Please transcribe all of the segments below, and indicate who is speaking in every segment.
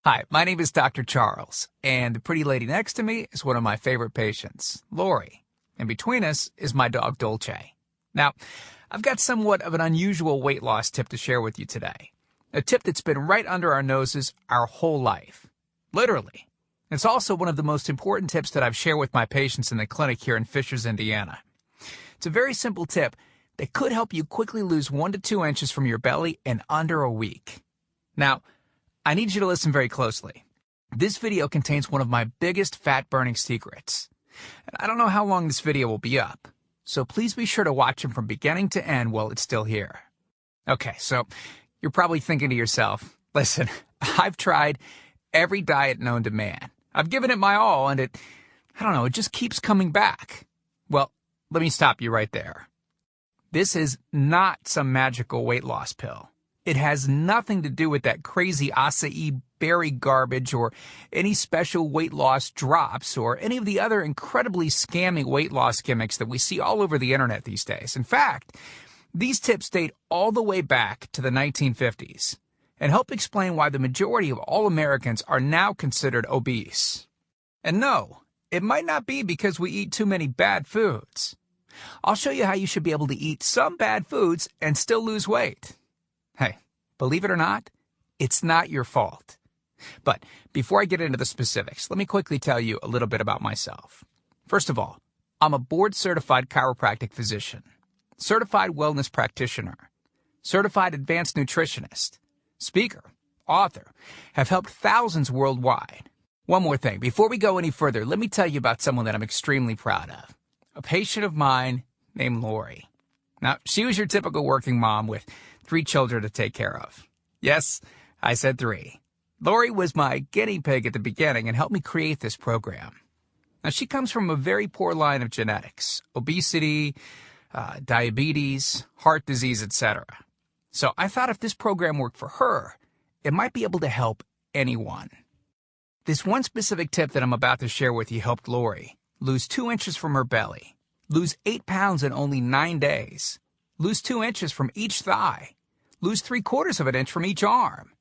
Speaker 1: Hi, my name is Dr. Charles, and the pretty lady next to me is one of my favorite patients, Lori. And between us is my dog, Dolce. Now, I've got somewhat of an unusual weight loss tip to share with you today. A tip that's been right under our noses our whole life. Literally. It's also one of the most important tips that I've shared with my patients in the clinic here in Fishers, Indiana. It's a very simple tip that could help you quickly lose 1 to 2 inches from your belly in under a week. Now, I need you to listen very closely. This video contains one of my biggest fat-burning secrets. And I don't know how long this video will be up, so please be sure to watch it from beginning to end while it's still here. Okay, so you're probably thinking to yourself, listen, I've tried every diet known to man. I've given it my all, and it just keeps coming back. Well, let me stop you right there. This is not some magical weight loss pill. It has nothing to do with that crazy acai berry garbage or any special weight loss drops or any of the other incredibly scammy weight loss gimmicks that we see all over the internet these days. In fact, these tips date all the way back to the 1950s and help explain why the majority of all Americans are now considered obese. And no, it might not be because we eat too many bad foods. I'll show you how you should be able to eat some bad foods and still lose weight. Hey, believe it or not, it's not your fault. But before I get into the specifics, let me quickly tell you a little bit about myself. First of all, I'm a board-certified chiropractic physician, certified wellness practitioner, certified advanced nutritionist, speaker, author, have helped thousands worldwide. One more thing, before we go any further, let me tell you about someone that I'm extremely proud of. A patient of mine named Lori. Now, she was your typical working mom with 3 children to take care of. Yes, I said 3. Lori was my guinea pig at the beginning and helped me create this program. Now, she comes from a very poor line of genetics, obesity, diabetes, heart disease, etc. So I thought if this program worked for her, it might be able to help anyone. This one specific tip that I'm about to share with you helped Lori lose 2 inches from her belly, lose 8 pounds in only 9 days, lose 2 inches from each thigh, lose 3/4 of an inch from each arm,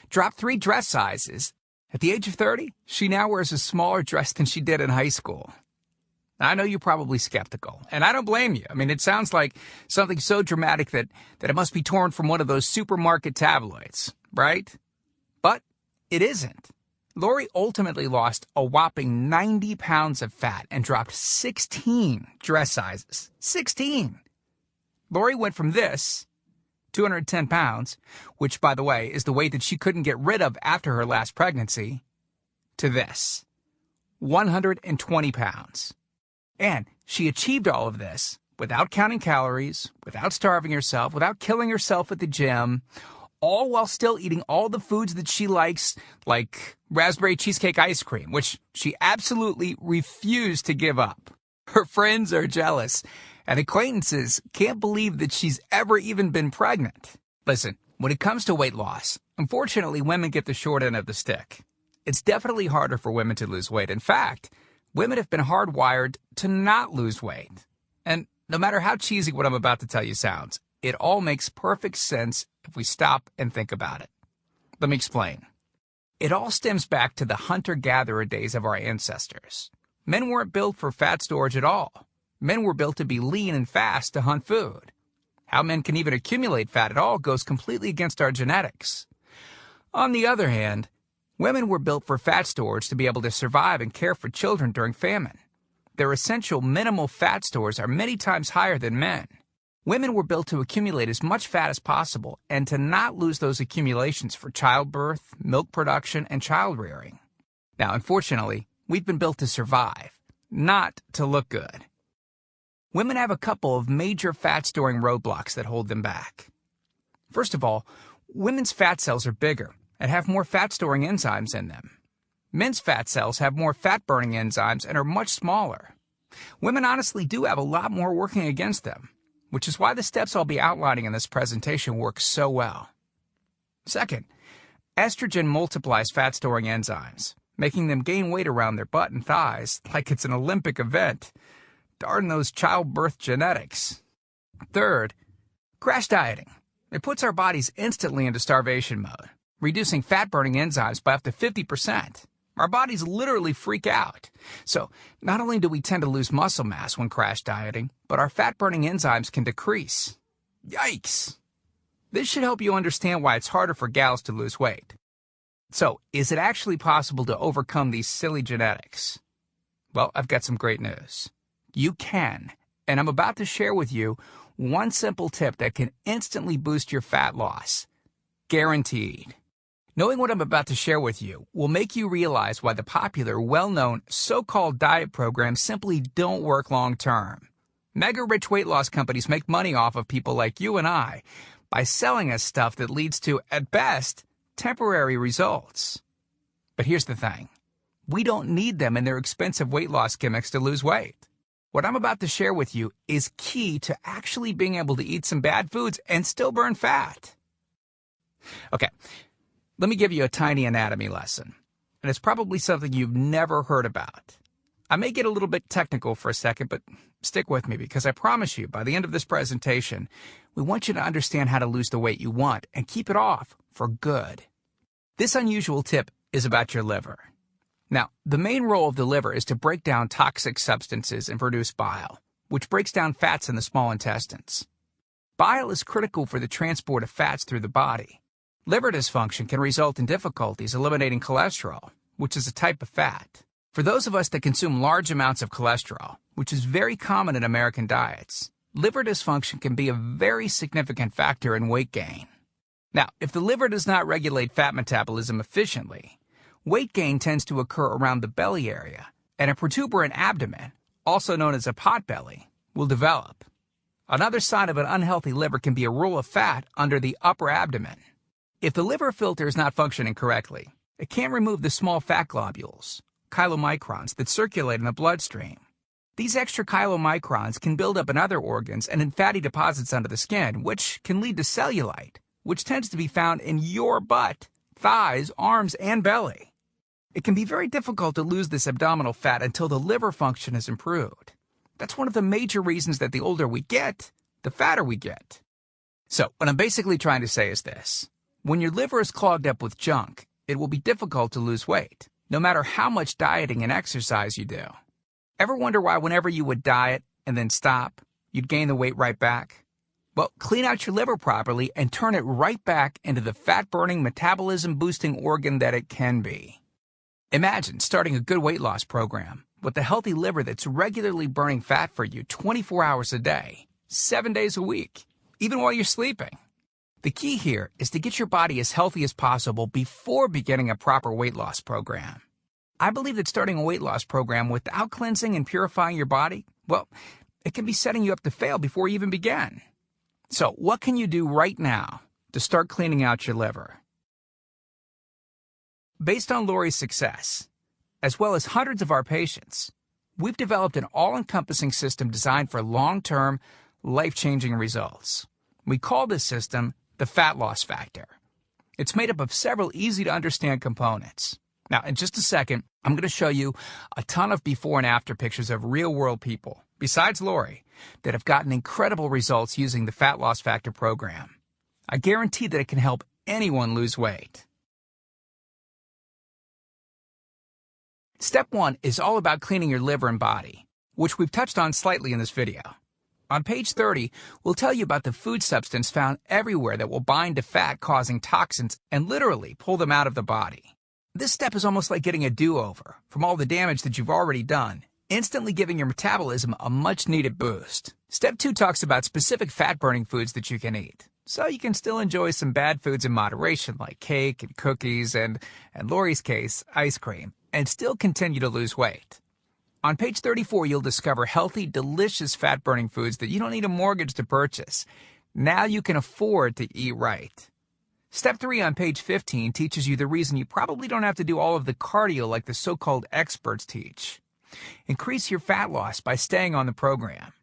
Speaker 1: drop 3 dress sizes. At the age of 30, she now wears a smaller dress than she did in high school. I know you're probably skeptical, and I don't blame you. I mean, it sounds like something so dramatic that it must be torn from one of those supermarket tabloids, right? But it isn't. Lori ultimately lost a whopping 90 pounds of fat and dropped 16 dress sizes. 16! Lori went from this, 210 pounds, which, by the way, is the weight that she couldn't get rid of after her last pregnancy, to this, 120 pounds. And she achieved all of this without counting calories, without starving herself, without killing herself at the gym, all while still eating all the foods that she likes, like raspberry cheesecake ice cream, which she absolutely refused to give up. Her friends are jealous, and acquaintances can't believe that she's ever even been pregnant. Listen, when it comes to weight loss, unfortunately, women get the short end of the stick. It's definitely harder for women to lose weight. In fact, women have been hardwired to not lose weight. And no matter how cheesy what I'm about to tell you sounds, it all makes perfect sense if we stop and think about it. Let me explain. It all stems back to the hunter-gatherer days of our ancestors. Men weren't built for fat storage at all. Men were built to be lean and fast to hunt food. How men can even accumulate fat at all goes completely against our genetics. On the other hand, women were built for fat storage to be able to survive and care for children during famine. Their essential minimal fat stores are many times higher than men. Women were built to accumulate as much fat as possible and to not lose those accumulations for childbirth, milk production, and child rearing. Now, unfortunately, we've been built to survive, not to look good. Women have a couple of major fat-storing roadblocks that hold them back. First of all, women's fat cells are bigger and have more fat-storing enzymes in them. Men's fat cells have more fat-burning enzymes and are much smaller. Women honestly do have a lot more working against them, which is why the steps I'll be outlining in this presentation work so well. Second, estrogen multiplies fat-storing enzymes, making them gain weight around their butt and thighs like it's an Olympic event. Darn those childbirth genetics. Third, crash dieting. It puts our bodies instantly into starvation mode. reducing fat-burning enzymes by up to 50%. Our bodies literally freak out. So, not only do we tend to lose muscle mass when crash dieting, but our fat-burning enzymes can decrease. Yikes! This should help you understand why it's harder for gals to lose weight. So, is it actually possible to overcome these silly genetics? Well, I've got some great news. You can, and I'm about to share with you one simple tip that can instantly boost your fat loss. Guaranteed. Knowing what I'm about to share with you will make you realize why the popular, well-known, so-called diet programs simply don't work long-term. Mega-rich weight loss companies make money off of people like you and I by selling us stuff that leads to, at best, temporary results. But here's the thing. We don't need them in their expensive weight loss gimmicks to lose weight. What I'm about to share with you is key to actually being able to eat some bad foods and still burn fat. Okay, let me give you a tiny anatomy lesson, and it's probably something you've never heard about. I may get a little bit technical for a second, but stick with me because I promise you, by the end of this presentation, we want you to understand how to lose the weight you want and keep it off for good. This unusual tip is about your liver. Now, the main role of the liver is to break down toxic substances and produce bile, which breaks down fats in the small intestines. Bile is critical for the transport of fats through the body. Liver dysfunction can result in difficulties eliminating cholesterol, which is a type of fat. For those of us that consume large amounts of cholesterol, which is very common in American diets, liver dysfunction can be a very significant factor in weight gain. Now, if the liver does not regulate fat metabolism efficiently, weight gain tends to occur around the belly area, and a protuberant abdomen, also known as a potbelly, will develop. Another sign of an unhealthy liver can be a roll of fat under the upper abdomen. If the liver filter is not functioning correctly, it can't remove the small fat globules, chylomicrons, that circulate in the bloodstream. These extra chylomicrons can build up in other organs and in fatty deposits under the skin, which can lead to cellulite, which tends to be found in your butt, thighs, arms, and belly. It can be very difficult to lose this abdominal fat until the liver function is improved. That's one of the major reasons that the older we get, the fatter we get. So, what I'm basically trying to say is this. When your liver is clogged up with junk, it will be difficult to lose weight, no matter how much dieting and exercise you do. Ever wonder why whenever you would diet and then stop, you'd gain the weight right back? Well, clean out your liver properly and turn it right back into the fat-burning, metabolism-boosting organ that it can be. Imagine starting a good weight loss program with a healthy liver that's regularly burning fat for you 24 hours a day, 7 days a week, even while you're sleeping. The key here is to get your body as healthy as possible before beginning a proper weight loss program. I believe that starting a weight loss program without cleansing and purifying your body, well, it can be setting you up to fail before you even begin. So, what can you do right now to start cleaning out your liver? Based on Lori's success, as well as hundreds of our patients, we've developed an all-encompassing system designed for long-term, life-changing results. We call this system the Fat Loss Factor. It's made up of several easy-to-understand components. Now, in just a second, I'm going to show you a ton of before and after pictures of real-world people, besides Lori, that have gotten incredible results using the Fat Loss Factor program. I guarantee that it can help anyone lose weight. Step 1 is all about cleaning your liver and body, which we've touched on slightly in this video. On page 30, we'll tell you about the food substance found everywhere that will bind to fat, causing toxins and literally pull them out of the body. This step is almost like getting a do-over from all the damage that you've already done, instantly giving your metabolism a much-needed boost. Step 2 talks about specific fat-burning foods that you can eat, so you can still enjoy some bad foods in moderation like cake and cookies and, in Lori's case, ice cream, and still continue to lose weight. On page 34, you'll discover healthy, delicious fat-burning foods that you don't need a mortgage to purchase. Now you can afford to eat right. Step 3 on page 15 teaches you the reason you probably don't have to do all of the cardio like the so-called experts teach. Increase your fat loss by staying on the program.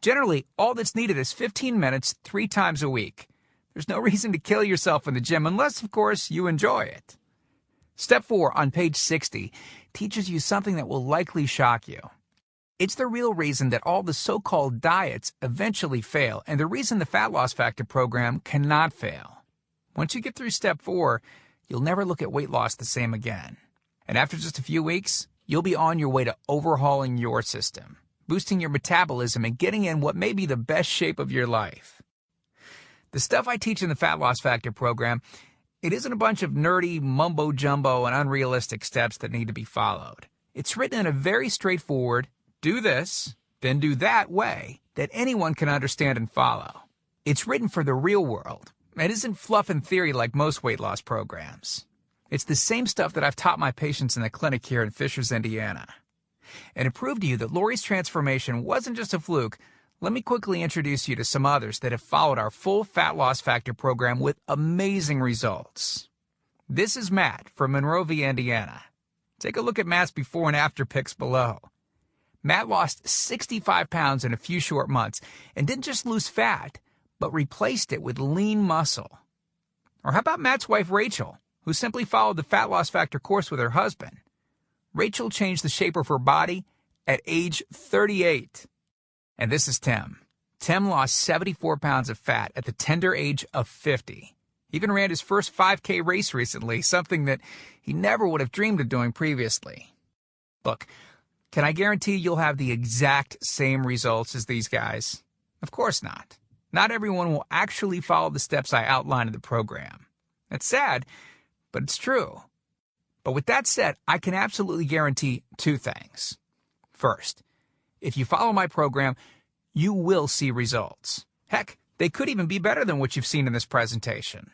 Speaker 1: Generally, all that's needed is 15 minutes 3 times a week. There's no reason to kill yourself in the gym unless, of course, you enjoy it. Step 4 on page 60 teaches you something that will likely shock you. It's the real reason that all the so-called diets eventually fail and the reason the Fat Loss Factor program cannot fail. Once you get through step 4, you'll never look at weight loss the same again. And after just a few weeks, you'll be on your way to overhauling your system, boosting your metabolism, and getting in what may be the best shape of your life. The stuff I teach in the Fat Loss Factor program, it isn't a bunch of nerdy mumbo-jumbo and unrealistic steps that need to be followed. It's written in a very straightforward, do this, then do that way that anyone can understand and follow. It's written for the real world. It isn't fluff and theory like most weight loss programs. It's the same stuff that I've taught my patients in the clinic here in Fishers, Indiana. And to prove to you that Lori's transformation wasn't just a fluke, let me quickly introduce you to some others that have followed our full Fat Loss Factor program with amazing results. This is Matt from Monrovia, Indiana. Take a look at Matt's before and after pics below. Matt lost 65 pounds in a few short months and didn't just lose fat, but replaced it with lean muscle. Or how about Matt's wife, Rachel, who simply followed the Fat Loss Factor course with her husband? Rachel changed the shape of her body at age 38. And this is Tim. Tim lost 74 pounds of fat at the tender age of 50. He even ran his first 5K race recently, something that he never would have dreamed of doing previously. Look, can I guarantee you'll have the exact same results as these guys? Of course not. Not everyone will actually follow the steps I outlined in the program. It's sad, but it's true. But with that said, I can absolutely guarantee two things. First, if you follow my program, you will see results. Heck, they could even be better than what you've seen in this presentation.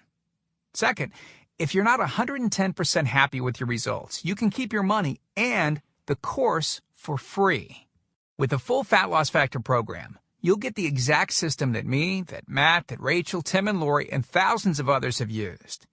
Speaker 1: Second, if you're not 110% happy with your results, you can keep your money and the course for free. With the full Fat Loss Factor program, you'll get the exact system that me, that Matt, that Rachel, Tim, and Lori, and thousands of others have used.